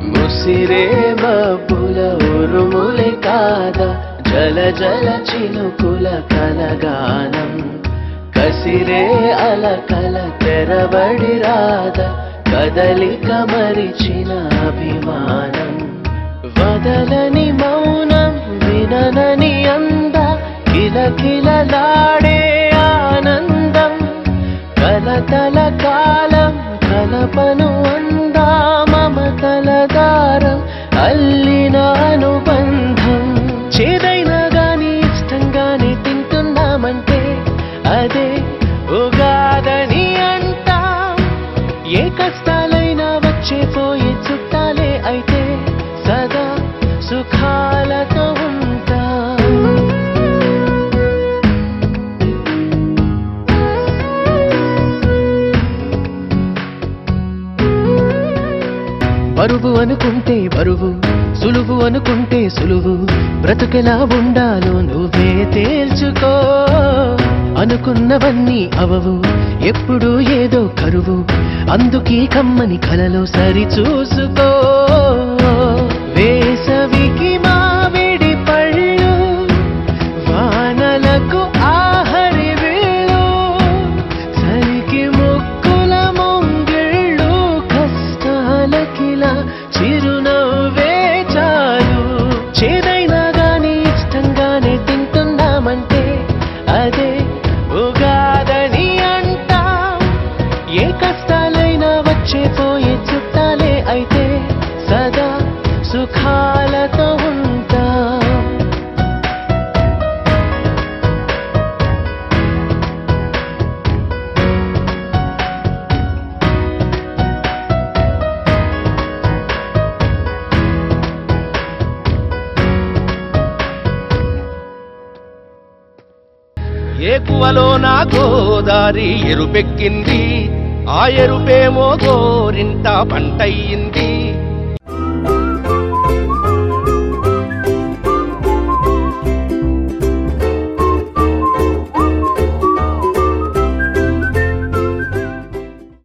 ముసిరే మబ్బుల ఉరుములే కాదా జల జల చినుకుల కలగానం కసిరే అలకల తెరబడి రాదా కదలిక మరిచిన అభిమానం వదలని మౌనం విననని అంద కిలకిలలాడే ఆనందం కలతల కాలం కలపను అందా మమతల దారం అల్లిన అనుబంధం చేదైనా గాని ఇష్టంగానే తింటున్నామంటే అదే ఉగాదని అంటాం ఏ కష్టాలైనా వచ్చే పోయే చుట్టాలే అయితే సదా సుఖాలతో ఉంటాం బరువు అనుకుంటే బరువు సులువు అనుకుంటే సులువు బ్రతుకెలా ఉండాలో నువ్వే తేల్చుకో అనుకున్నవన్నీ అవవు ఎప్పుడు ఏదో కరువు అందుకీ కమ్మని కలలో సరి చూసుకో వేసవికి మామిడి పళ్ళు వానలకు ఆహరి వేళు సరికి ముక్కుల మొంగిళ్ళు కష్టాలకిలా చిరునవ్వే చాలు చేదైనా గాని ఇష్టంగానే తింటున్నామంటే అదే ఉగాదని అంటాం ఏ కష్టాలైనా వచ్చే పోయే చుట్టాలే అయితే సదా సుఖాలతో ఉంటాం ఏకువలో నా గోదారి ఎరుపెక్కింది ఆ ఎరుపేమో గోరింట పంటయ్యింది